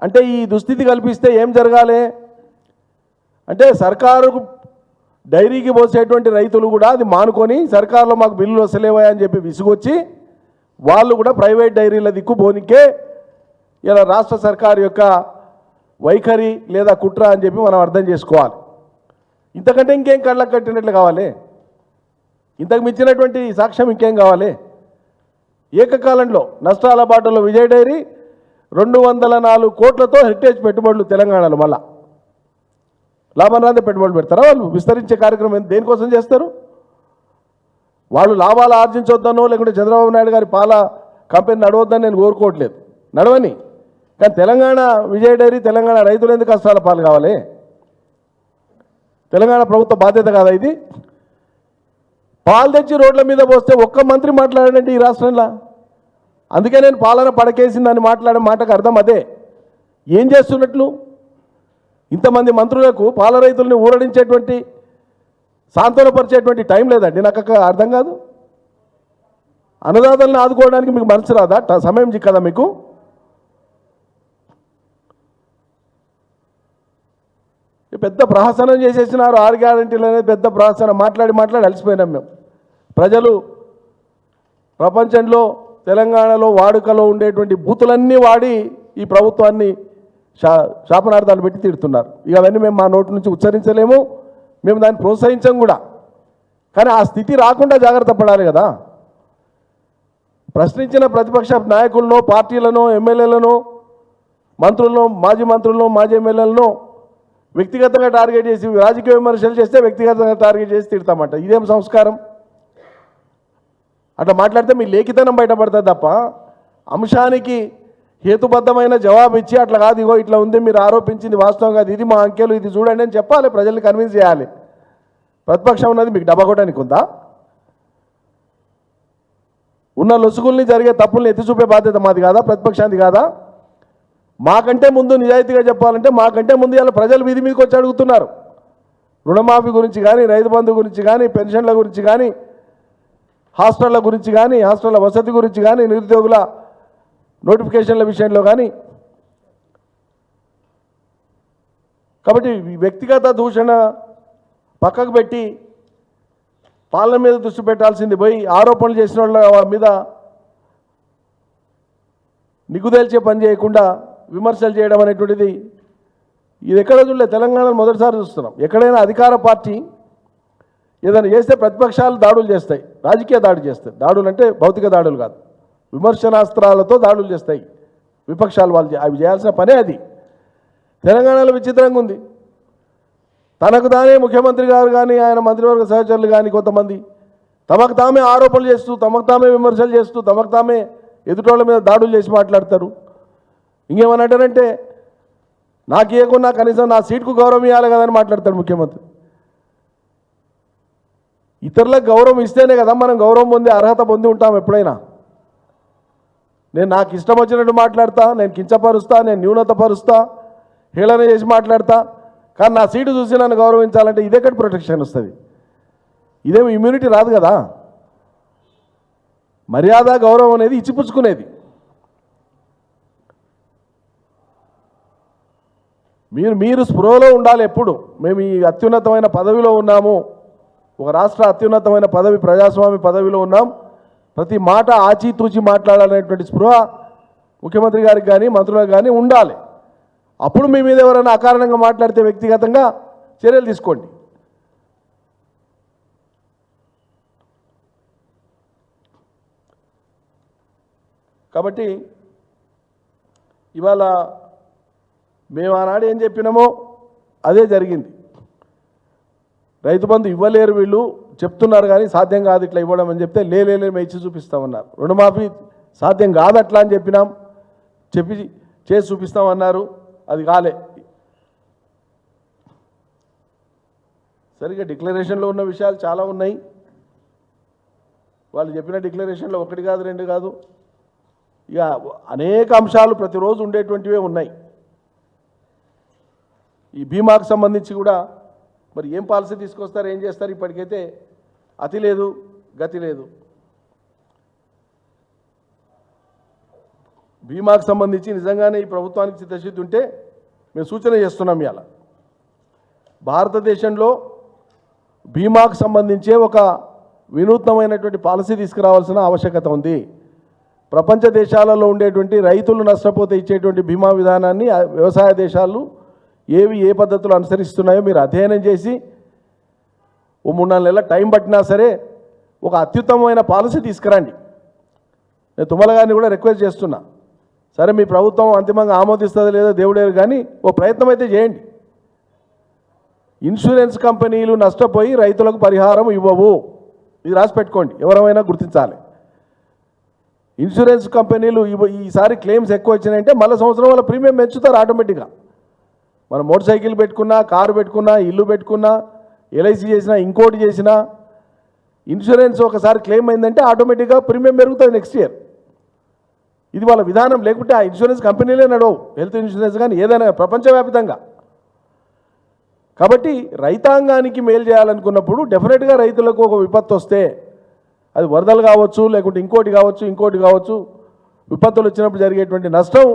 అంటే ఈ దుస్థితి కల్పిస్తే ఏం జరగాలి అంటే సర్కారు డైరీకి పోసేటువంటి రైతులు కూడా అది మానుకొని సర్కారులో మాకు బిల్లులు వస్తలేవా అని చెప్పి విసుగొచ్చి వాళ్ళు కూడా ప్రైవేట్ డైరీల దిక్కు పోనికే ఇలా రాష్ట్ర సర్కారు యొక్క వైఖరి లేదా కుట్ర అని చెప్పి మనం అర్థం చేసుకోవాలి. ఇంతకంటే ఇంకేం కళ్ళకు కట్టినట్లు కావాలి? ఇంతకు మించినటువంటి సాక్ష్యం ఇంకేం కావాలి? ఏకకాలంలో నష్టాల బాటలో విజయ్ డైరీ 204 కోట్లతో హెరిటేజ్ పెట్టుబడులు తెలంగాణలో. మళ్ళా లాభం రాదే పెట్టుబడులు పెడతారా వాళ్ళు? విస్తరించే కార్యక్రమం దేనికోసం చేస్తారు? వాళ్ళు లాభాలు ఆర్జించొద్దనో లేకుంటే చంద్రబాబు నాయుడు గారి పాల కంపెనీ నడవద్దని నేను కోరుకోవట్లేదు, నడవని. కానీ తెలంగాణ విజయ్ డైరీ తెలంగాణ రైతులు ఎందుకు కష్టాల పాలు కావాలి? తెలంగాణ ప్రభుత్వ బాధ్యత కాదా ఇది? పాలు తెచ్చి రోడ్ల మీద పోస్తే ఒక్క మంత్రి మాట్లాడాడండి ఈ రాష్ట్రంలో. అందుకే నేను పాలన పడకేసిందని మాట్లాడే మాటకు అర్థం అదే. ఏం చేస్తున్నట్లు? ఇంతమంది మంత్రులకు పాల రైతుల్ని ఊరడించేటువంటి సాంత్వనపరిచేటువంటి టైం లేదండి. నాకు అర్థం కాదు. అన్నదాతలను ఆదుకోవడానికి మీకు మనసు రాదా? సమయం చిక్కదా మీకు? పెద్ద ప్రహసనం చేసేసినారు. 6 గ్యారెంటీలు అనేది పెద్ద ప్రహసనం. మాట్లాడి అలసిపోయినాం మేము. ప్రజలు ప్రపంచంలో తెలంగాణలో వాడుకలో ఉండేటువంటి బూతులన్నీ వాడి ఈ ప్రభుత్వాన్ని శాపనార్థాలు పెట్టి తిడుతున్నారు. ఇక అవన్నీ మేము మా నోటి నుంచి ఉచ్చరించలేము, మేము దాన్ని ప్రోత్సహించం కూడా. కానీ ఆ స్థితి రాకుండా జాగ్రత్త పడాలి కదా. ప్రశ్నించిన ప్రతిపక్ష నాయకులను, పార్టీలను, ఎమ్మెల్యేలను, మంత్రులను, మాజీ మంత్రులను, మాజీ ఎమ్మెల్యేలను వ్యక్తిగతంగా టార్గెట్ చేసి రాజకీయ విమర్శలు చేస్తే వ్యక్తిగతంగా టార్గెట్ చేసి తిడతామంట. ఇదేం సంస్కారం? అట్లా మాట్లాడితే మీ లేఖితనం బయటపడుతుంది తప్ప అంశానికి హేతుబద్ధమైన జవాబు ఇచ్చి అట్లా కాదు, ఇగో ఇట్లా ఉంది, మీరు ఆరోపించింది వాస్తవం కాదు, ఇది మా అంకెలు, ఇది చూడండి అని చెప్పాలి, ప్రజల్ని కన్విన్స్ చేయాలి. ప్రతిపక్షం ఉన్నది మీకు డబ్బగొట్టడానికి ఉందా? ఉన్న లొసుగుల్ని జరిగే తప్పుల్ని ఎత్తి చూపే బాధ్యత మాది కాదా? ప్రతిపక్షానికి కాదా? మాకంటే ముందు నిజాయితీగా చెప్పాలంటే మాకంటే ముందు ఇలా ప్రజలు వీధి మీదకి వచ్చి అడుగుతున్నారు. రుణమాఫీ గురించి కానీ, రైతు బంధు గురించి కానీ, పెన్షన్ల గురించి కానీ, హాస్టళ్ల గురించి కానీ, హాస్టళ్ల వసతి గురించి కానీ, నిరుద్యోగుల నోటిఫికేషన్ల విషయంలో కానీ. కాబట్టి వ్యక్తిగత దూషణ పక్కకు పెట్టి పాలన మీద దృష్టి పెట్టాల్సింది పోయి ఆరోపణలు చేసిన వాళ్ళ మీద నిగుదేల్చే పని చేయకుండా విమర్శలు చేయడం అనేటువంటిది ఇది ఎక్కడ చూడలేదు. తెలంగాణలో మొదటిసారి చూస్తున్నాం. ఎక్కడైనా అధికార పార్టీ ఏదైనా చేస్తే ప్రతిపక్షాలు దాడులు చేస్తాయి, రాజకీయ దాడి చేస్తాయి. దాడులు అంటే భౌతిక దాడులు కాదు, విమర్శనాస్త్రాలతో దాడులు చేస్తాయి విపక్షాలు. వాళ్ళు అవి చేయాల్సిన పనే అది. తెలంగాణలో విచిత్రంగా ఉంది. తనకు తానే ముఖ్యమంత్రి గారు కానీ, ఆయన మంత్రివర్గ సహచరులు కానీ కొంతమంది తమకు తామే ఆరోపణలు చేస్తూ, తమకు తామే విమర్శలు చేస్తూ, తమకు తామే ఎదుటోళ్ళ మీద దాడులు చేసి మాట్లాడతారు. ఇంకేమనంటారంటే నాకు ఇవ్వకుండా కనీసం నా సీటుకు గౌరవం ఇవ్వాలి కదని మాట్లాడతాడు ముఖ్యమంత్రి. ఇతరులకు గౌరవం ఇస్తేనే కదా మనం గౌరవం పొంది అర్హత పొంది ఉంటాం ఎప్పుడైనా. నేను నాకు ఇష్టం వచ్చినట్టు మాట్లాడతా, నేను కించపరుస్తా, నేను న్యూనతపరుస్తా, హేళన చేసి మాట్లాడతా. కానీ నా సీటు చూసి నన్ను గౌరవించాలంటే ఇదెక్కడి ప్రొటెక్షన్ వస్తుంది? ఇదేమి ఇమ్యూనిటీ రాదు కదా. మర్యాద గౌరవం అనేది ఇచ్చిపుచ్చుకునేది. మీరు స్పృహలో ఉండాలి ఎప్పుడు. మేము ఈ అత్యున్నతమైన పదవిలో ఉన్నాము, ఒక రాష్ట్ర అత్యున్నతమైన పదవి, ప్రజాస్వామ్య పదవిలో ఉన్నాం, ప్రతి మాట ఆచితూచి మాట్లాడాలనేటువంటి స్పృహ ముఖ్యమంత్రి గారికి కానీ మంత్రులకు కానీ ఉండాలి. అప్పుడు మీ మీద ఎవరైనా అకారణంగా మాట్లాడితే వ్యక్తిగతంగా చర్యలు తీసుకోండి. కాబట్టి ఇవాళ మేము ఆనాడు ఏం చెప్పినామో అదే జరిగింది. రైతు బంధు ఇవ్వలేరు వీళ్ళు చెప్తున్నారు కానీ సాధ్యం కాదు ఇట్లా ఇవ్వడం అని చెప్తే లేలే మేము ఇచ్చి చూపిస్తామన్నారు. రుణమాఫీ సాధ్యం కాదు అట్లా అని చెప్పినాం, చెప్పి చేసి చూపిస్తామన్నారు, అది కాలే. సరిగ్గా డిక్లరేషన్లో ఉన్న విషయాలు చాలా ఉన్నాయి. వాళ్ళు చెప్పిన డిక్లరేషన్లో 1 కాదు 2 కాదు, ఇక అనేక అంశాలు ప్రతిరోజు ఉండేటువంటివే ఉన్నాయి. ఈ బీమాకు సంబంధించి కూడా మరి ఏం పాలసీ తీసుకొస్తారు, ఏం చేస్తారు, ఇప్పటికైతే అతి లేదు గతి లేదు. బీమాకు సంబంధించి నిజంగానే ఈ ప్రభుత్వానికి చిత్తశుద్ధి ఉంటే మేము సూచన చేస్తున్నాం. ఇవాళ భారతదేశంలో బీమాకు సంబంధించే ఒక వినూత్నమైనటువంటి పాలసీ తీసుకురావాల్సిన ఆవశ్యకత ఉంది. ప్రపంచ దేశాలలో ఉండేటువంటి రైతులు నష్టపోతే ఇచ్చేటువంటి బీమా విధానాన్ని వ్యవసాయ దేశాలు ఏ పద్ధతులు అనుసరిస్తున్నాయో మీరు అధ్యయనం చేసి ఓ 3-4 నెలల టైం పట్టినా సరే ఒక అత్యుత్తమమైన పాలసీ తీసుకురండి. నేను తుమ్మల గారిని కూడా రిక్వెస్ట్ చేస్తున్నా, సరే మీ ప్రభుత్వం అంతిమంగా ఆమోదిస్తుందో లేదో దేవుడేరు, కానీ ఓ ప్రయత్నం అయితే చేయండి. ఇన్సూరెన్స్ కంపెనీలు నష్టపోయి రైతులకు పరిహారం ఇవ్వవు, ఇది రాసి పెట్టుకోండి, ఎవరైనా గుర్తించాలి. ఇన్సూరెన్స్ కంపెనీలు ఈసారి క్లెయిమ్స్ ఎక్కువ వచ్చినాయంటే మళ్ళీ సంవత్సరం వాళ్ళ ప్రీమియం పెంచుతారు ఆటోమేటిక్గా. మనం మోటార్ సైకిల్ పెట్టుకున్నా, కారు పెట్టుకున్నా, ఇల్లు పెట్టుకున్నా, ఎల్ఐసి చేసినా, ఇంకోటి చేసినా ఇన్సూరెన్స్ ఒకసారి క్లెయిమ్ అయిందంటే ఆటోమేటిక్గా ప్రీమియం పెరుగుతుంది నెక్స్ట్ ఇయర్. ఇది వాళ్ళ విధానం. లేకుంటే ఆ ఇన్సూరెన్స్ కంపెనీలే నడవు, హెల్త్ ఇన్సూరెన్స్ కానీ ఏదైనా ప్రపంచవ్యాప్తంగా. కాబట్టి రైతాంగానికి మేలు చేయాలనుకున్నప్పుడు డెఫినెట్గా రైతులకు ఒక విపత్తు వస్తే, అది వరదలు కావచ్చు, లేకుంటే ఇంకోటి కావచ్చు, విపత్తులు వచ్చినప్పుడు జరిగేటువంటి నష్టం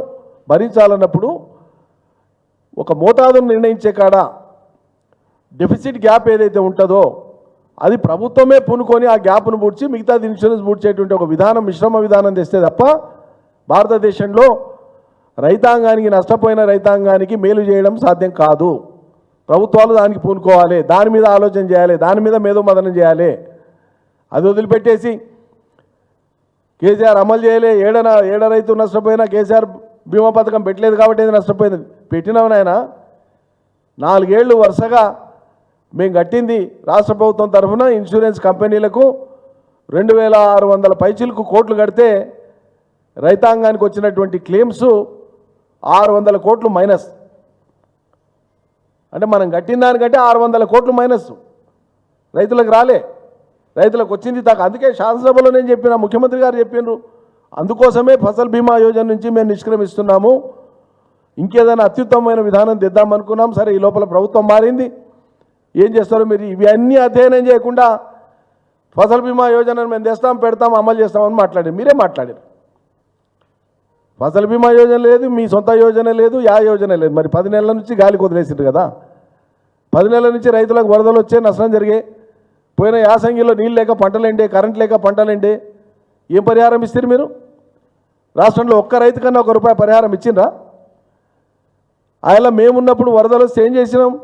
భరించాలన్నప్పుడు ఒక మోతాదును నిర్ణయించే కాడ డెఫిసిట్ గ్యాప్ ఏదైతే ఉంటుందో అది ప్రభుత్వమే పూనుకొని ఆ గ్యాప్ను పూడ్చి మిగతాది ఇన్సూరెన్స్ పూడ్చేటువంటి ఒక విధానం, మిశ్రమ విధానం తెస్తే తప్ప భారతదేశంలో రైతాంగానికి, నష్టపోయిన రైతాంగానికి మేలు చేయడం సాధ్యం కాదు. ప్రభుత్వాలు దానికి పూనుకోవాలి, దాని మీద ఆలోచన చేయాలి, దాని మీద మేధోమథనం చేయాలి. అది వదిలిపెట్టేసి కేసీఆర్ అమలు చేయలే, ఏడ రైతు నష్టపోయినా కేసీఆర్ బీమా పథకం పెట్టలేదు కాబట్టి ఇది నష్టపోయింది. పెట్టినవనైనా 4 ఏళ్ళు వరుసగా మేము కట్టింది రాష్ట్ర ప్రభుత్వం తరఫున ఇన్సూరెన్స్ కంపెనీలకు 2600 పైచిలకు కోట్లు కడితే రైతాంగానికి వచ్చినటువంటి క్లెయిమ్స్ 600 కోట్లు మైనస్. అంటే మనం కట్టిన దానికంటే 600 కోట్లు మైనస్ రైతులకు రాలే, రైతులకు వచ్చింది తాక. అందుకే శాసనసభలో నేను చెప్పిన, ముఖ్యమంత్రి గారు చెప్పినారు, అందుకోసమే ఫసల్ బీమా యోజన నుంచి మేము నిష్క్రమిస్తున్నాము, ఇంకేదైనా అత్యుత్తమమైన విధానం తెద్దామనుకున్నాం. సరే, ఈ లోపల ప్రభుత్వం మారింది, ఏం చేస్తారో మీరు ఇవన్నీ అధ్యయనం చేయకుండా ఫసల్ బీమా యోజనను మేము తెస్తాం, పెడతాం, అమలు చేస్తామని మాట్లాడారు. మీరే మాట్లాడారు. ఫసల్ బీమా యోజన లేదు, మీ సొంత యోజన లేదు, యా యోజన లేదు. మరి 10 నెలల నుంచి గాలికి వదిలేసిండ్రు కదా. 10 నెలల నుంచి రైతులకు వరదలు వచ్చే, నష్టం జరిగే, పోయిన యాసంగిలో నీళ్ళు లేక పంటలేండే, కరెంట్ లేక పంటలేండే, ఏం పరిహారం ఇస్తారు మీరు? రాష్ట్రంలో ఒక్క రైతు కన్నా ₹1 పరిహారం ఇచ్చిండ్రా? ఆయన మేమున్నప్పుడు వరదలు వస్తే ఏం చేసినాం?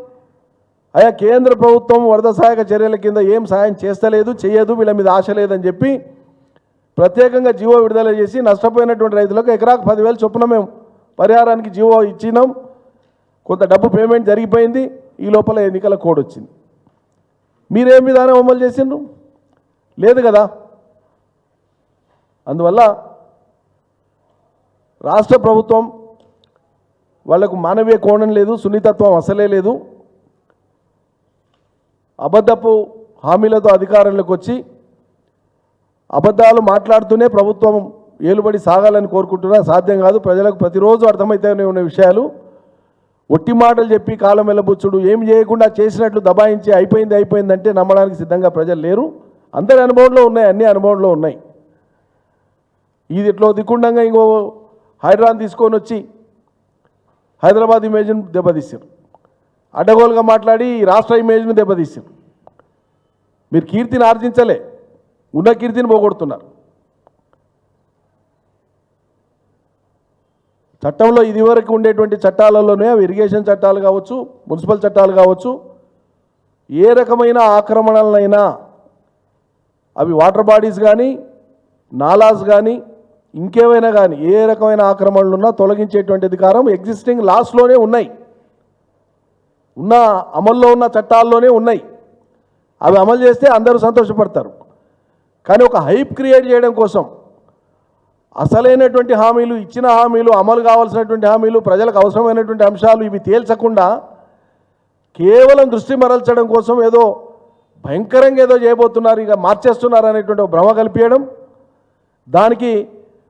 అయా కేంద్ర ప్రభుత్వం వరద సహాయక చర్యల కింద ఏం సహాయం చేస్తలేదు, చేయదు, వీళ్ళ మీద ఆశ లేదని చెప్పి ప్రత్యేకంగా జీవో విడుదల చేసి నష్టపోయినటువంటి రైతులకు ఎకరాకు 10,000 చొప్పున మేము పరిహారానికి జీవో ఇచ్చినాం. కొంత డబ్బు పేమెంట్ జరిగిపోయింది. ఈ లోపల ఎన్నికల కోడ్ వచ్చింది. మీరేం విధానం అమలు చేసిండ్రు? లేదు కదా. అందువల్ల రాష్ట్ర ప్రభుత్వం వాళ్లకు మానవీయ కోణం లేదు, సున్నితత్వం అసలే లేదు. అబద్ధపు హామీలతో అధికారంలోకి వచ్చి అబద్ధాలు మాట్లాడుతూనే ప్రభుత్వం ఏలుబడి సాగాలని కోరుకుంటున్నా. సాధ్యం కాదు. ప్రజలకు ప్రతిరోజు అర్థమైతేనే ఉన్న విషయాలు. ఒట్టి మాటలు చెప్పి కాలం వెళ్ళబుచ్చుడు, ఏం చేయకుండా చేసినట్లు దబాయించి అయిపోయిందంటే నమ్మడానికి సిద్ధంగా ప్రజలు లేరు. అందరి అనుభవంలో ఉన్నాయి, అన్ని అనుభవంలో ఉన్నాయి. ఇది ఇట్లా దిక్కుండంగా ఇంకో హైదరాబాద్ తీసుకొని వచ్చి హైదరాబాద్ ఇమేజ్ను దెబ్బతీశారు. అడ్డగోలుగా మాట్లాడి రాష్ట్ర ఇమేజ్ను దెబ్బతీశారు. మీరు కీర్తిని ఆర్జించలే, ఉన్న కీర్తిని పోగొడుతున్నారు. చట్టంలో ఇదివరకు ఉండేటువంటి చట్టాలలోనే, అవి ఇరిగేషన్ చట్టాలు కావచ్చు, మున్సిపల్ చట్టాలు కావచ్చు, ఏ రకమైన ఆక్రమణలైనా అవి వాటర్ బాడీస్ కానీ, నాలాస్ కానీ, ఇంకేమైనా కానీ ఏ రకమైన ఆక్రమణలు ఉన్నా తొలగించేటువంటి అధికారం ఎగ్జిస్టింగ్ లాస్లోనే ఉన్నాయి, అమల్లో ఉన్న చట్టాల్లోనే ఉన్నాయి. అవి అమలు చేస్తే అందరూ సంతోషపడతారు. కానీ ఒక హైప్ క్రియేట్ చేయడం కోసం అసలైనటువంటి హామీలు, ఇచ్చిన హామీలు, అమలు కావాల్సినటువంటి హామీలు, ప్రజలకు అవసరమైనటువంటి అంశాలు ఇవి తేల్చకుండా కేవలం దృష్టి మరల్చడం కోసం ఏదో భయంకరంగా ఏదో చేయబోతున్నారు, ఇక మార్చేస్తున్నారు అనేటువంటి భ్రమ కల్పించడం, దానికి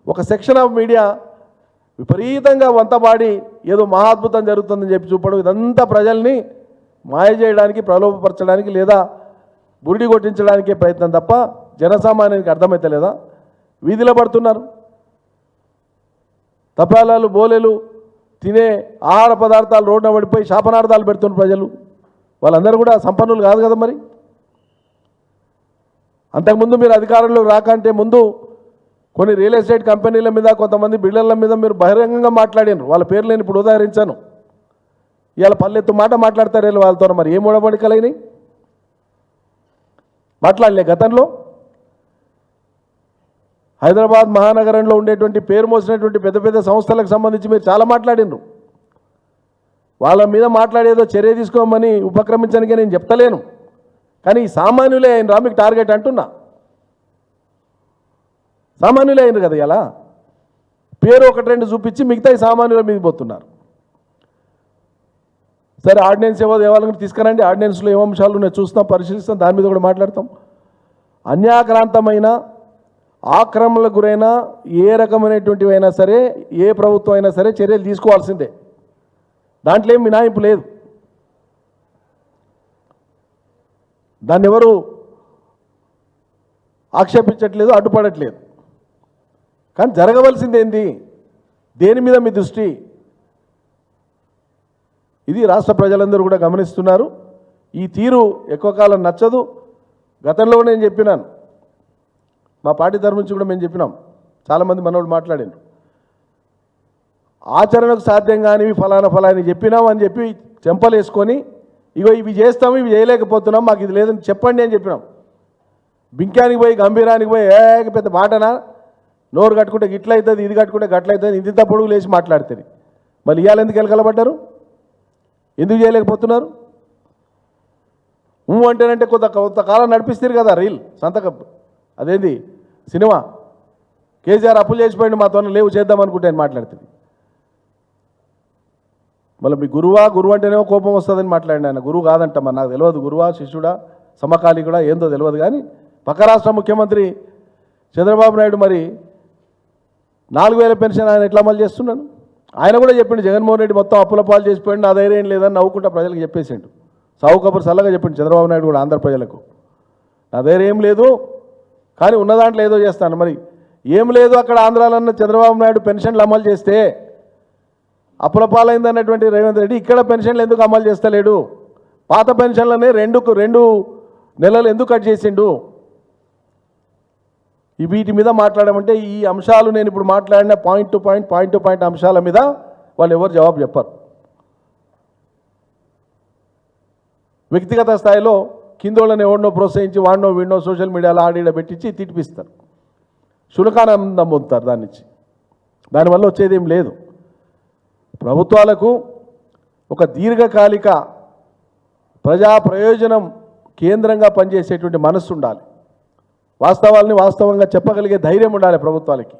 ఒక సెక్షన్ ఆఫ్ మీడియా విపరీతంగా వంతబాడి ఏదో మహాద్భుతం జరుగుతుందని చెప్పి చూపడం, ఇదంతా ప్రజల్ని మాయ చేయడానికి, ప్రలోభపరచడానికి లేదా బురిడి కొట్టించడానికే ప్రయత్నం తప్ప జనసామాన్యానికి అర్థమైతే లేదా. వీధిలో పడుతున్నారు, తపాలాలు, బోలెలు తినే ఆహార పదార్థాలు రోడ్డున పడిపోయి శాపనార్థాలు పెడుతున్న ప్రజలు, వాళ్ళందరూ కూడా సంపన్నులు కాదు కదా. మరి అంతకుముందు మీరు అధికారంలోకి రాకంటే ముందు కొన్ని రియల్ ఎస్టేట్ కంపెనీల మీద, కొంతమంది బిల్డర్ల మీద మీరు బహిరంగంగా మాట్లాడినారు. వాళ్ళ పేర్లు నేను ఇప్పుడు ఉదాహరించాను. ఇవాళ పల్లెత్తు మాట మాట్లాడతారు వాళ్ళతో. మరి ఏం ఉడబడికలైనవి? మాట్లాడలే గతంలో? హైదరాబాద్ మహానగరంలో ఉండేటువంటి పేరు మోసినటువంటి పెద్ద పెద్ద సంస్థలకు సంబంధించి మీరు చాలా మాట్లాడినరు. వాళ్ళ మీద మాట్లాడేదో చర్య తీసుకోమని ఉపక్రమించడానికి నేను చెప్తలేను, కానీ సామాన్యులే అయినరా మీకు టార్గెట్ అంటున్నా. సామాన్యులే అయినరు కదా, ఇలా పేరు ఒకటి రెండు చూపించి మిగతా సామాన్యుల మీద పోతున్నారు. సరే, ఆర్డినెన్స్ ఏవో దేవాలయం తీసుకురండి, ఆర్డినెన్స్లో ఏం అంశాలు ఉన్నాయో చూస్తాం, పరిశీలిస్తాం, దాని మీద కూడా మాట్లాడతాం. అన్యాక్రాంతమైన ఆక్రమణలకు గురైన ఏ రకమైనటువంటివి అయినా సరే, ఏ ప్రభుత్వం అయినా సరే చర్యలు తీసుకోవాల్సిందే, దాంట్లో ఏం మినాయింపు లేదు. దాన్ని ఎవరు ఆక్షేపించట్లేదు, అడ్డుపడట్లేదు. కానీ జరగవలసిందేంది, దేని మీద మీ దృష్టి? ఇది రాష్ట్ర ప్రజలందరూ కూడా గమనిస్తున్నారు. ఈ తీరు ఎక్కువ కాలం నచ్చదు. గతంలో నేను చెప్పినాను, మా పార్టీ తరఫు నుంచి కూడా మేము చెప్పినాం, చాలామంది మనోళ్ళు మాట్లాడారు. ఆచరణకు సాధ్యం కానివి ఫలానా చెప్పినాం అని చెప్పి చెంపలేసుకొని ఇగో ఇవి చేస్తాము, ఇవి చేయలేకపోతున్నాం, మాకు ఇది లేదని చెప్పండి అని చెప్పినాం. బింకానికి పోయి గంభీరానికి పోయి పెద్ద మాటనా, నోరు కట్టుకుంటే గిట్లయితుంది, ఇది కట్టుకుంటే గట్లయితుంది, ఇంత పొడుగు లేచి మాట్లాడుతుంది. మళ్ళీ ఇవాళ ఎందుకు ఎలకలబడ్డారు? ఎందుకు చేయలేకపోతున్నారు? అంటేనంటే కొంతకాలం నడిపిస్తారు కదా, రీల్ సంతకం అదేంది సినిమా, కేసీఆర్ అప్పులు చేసిపోయింది మాతో లేవు చేద్దాం అనుకుంటే అని మాట్లాడుతుంది. మళ్ళీ మీ గురువు అంటేనేమో కోపం వస్తుందని మాట్లాడిన ఆయన. గురువు కాదంట, మరి నాకు తెలియదు గురువా శిష్యుడా సమకాలీకుడా ఏందో తెలియదు. కానీ పక్క రాష్ట్ర ముఖ్యమంత్రి చంద్రబాబు నాయుడు మరి 4000 పెన్షన్ ఆయన ఎట్లా అమలు చేస్తున్నాను? ఆయన కూడా చెప్పిండు, జగన్మోహన్ రెడ్డి మొత్తం అప్పుల పాలు చేసిపోయిండు, నా ధైర్యం లేదని నవ్వుకుంటా ప్రజలకు చెప్పేసిండు. సావు కబురు సల్లగా చెప్పిండు చంద్రబాబు నాయుడు కూడా ఆంధ్ర ప్రజలకు, నా ధైర్యం ఏం లేదు, కానీ ఉన్న దాంట్లో ఏదో చేస్తాను. మరి ఏం లేదు అక్కడ ఆంధ్రాలన్న చంద్రబాబు నాయుడు పెన్షన్లు అమలు చేస్తే అప్పుల పాలైందన్నటువంటి రేవంత్ రెడ్డి ఇక్కడ పెన్షన్లు ఎందుకు అమలు చేస్తలేడు? పాత పెన్షన్లనే రెండు నెలలు ఎందుకు కట్ చేసిండు? వీటి మీద మాట్లాడమంటే ఈ అంశాలు నేను ఇప్పుడు మాట్లాడిన పాయింట్ టు పాయింట్ అంశాల మీద వాళ్ళు ఎవరు జవాబు చెప్పరు. వ్యక్తిగత స్థాయిలో కిందోళ్ళని ఎవరినో ప్రోత్సహించి వాడినో వీడినో సోషల్ మీడియాలో ఆడిడ పెట్టించి తిట్టిపిస్తారు, శునకానందం పొందుతారు దాని నుంచి. దానివల్ల వచ్చేది ఏం లేదు. ప్రభుత్వాలకు ఒక దీర్ఘకాలిక ప్రజా ప్రయోజనం కేంద్రంగా పనిచేసేటువంటి మనస్సు ఉండాలి. వాస్తవాల్ని వాస్తవంగా చెప్పగలిగే ధైర్యం ఉండాలి ప్రభుత్వాలకి,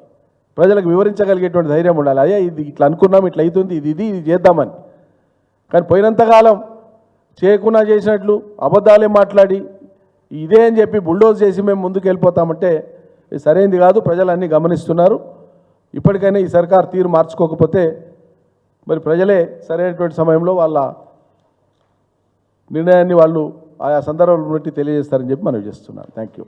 ప్రజలకు వివరించగలిగేటువంటి ధైర్యం ఉండాలి. అయ్యా ఇది ఇట్లా అనుకున్నాం, ఇట్లా అవుతుంది, ఇది చేద్దామని. కానీ పోయినంతకాలం చేయకుండా చేసినట్లు అబద్ధాలే మాట్లాడి ఇదే అని చెప్పి బుల్డోజ్ చేసి మేము ముందుకు వెళ్ళిపోతామంటే ఇది సరైనది కాదు. ప్రజలన్నీ గమనిస్తున్నారు. ఇప్పటికైనా ఈ సర్కార్ తీరు మార్చుకోకపోతే మరి ప్రజలే సరైనటువంటి సమయంలో వాళ్ళ నిర్ణయాన్ని వాళ్ళు ఆయా సందర్భాలను బట్టి తెలియజేస్తారని చెప్పి మనం చేస్తున్నాను. Thank you.